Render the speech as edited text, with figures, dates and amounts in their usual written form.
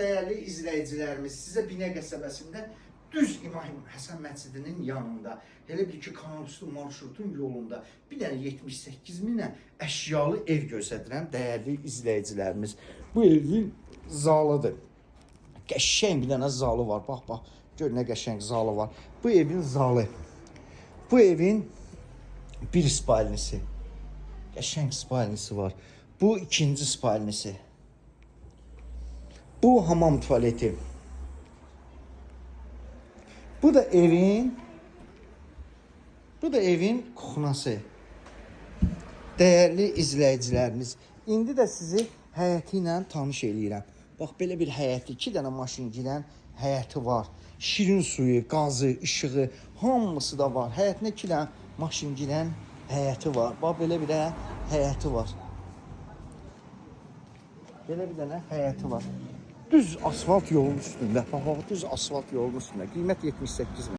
dəyərli izləyicilərimiz, sizə Binə qəsəbəsində düz İmam Həsən məscidinin yanında, elə bil ki, kanalüstü marşrutun yolunda bir dənə 78 minə əşyalı ev göstərirəm dəyərli izləyicilərimiz. Bu evin zalıdır. Qəşəng bir dənə zalı var. Bax, bax, gör nə qəşəng zalı var. Bu evin zalı. Bu evin bir spalnisi. Qəşəng spalnisi var. Bu ikinci spalnisi. Bu hamam tuvaleti. Bu da evin kuxnası. Dəyərli izləyicilərimiz, indi də sizi həyəti ilə tanış eləyirəm. Bax, belə bir həyəti, 2 dənə maşın girən həyəti var. Şirin suyu, qazı, işığı, hamısı da var. Həyətinə 2 dənə maşın girən həyəti var. Bax, belə bir dənə həyəti var. Belə bir dənə həyəti var. Düz asfalt yolun üstündə. Bax, düz asfalt yolun üstündə. Qiymət 78 min.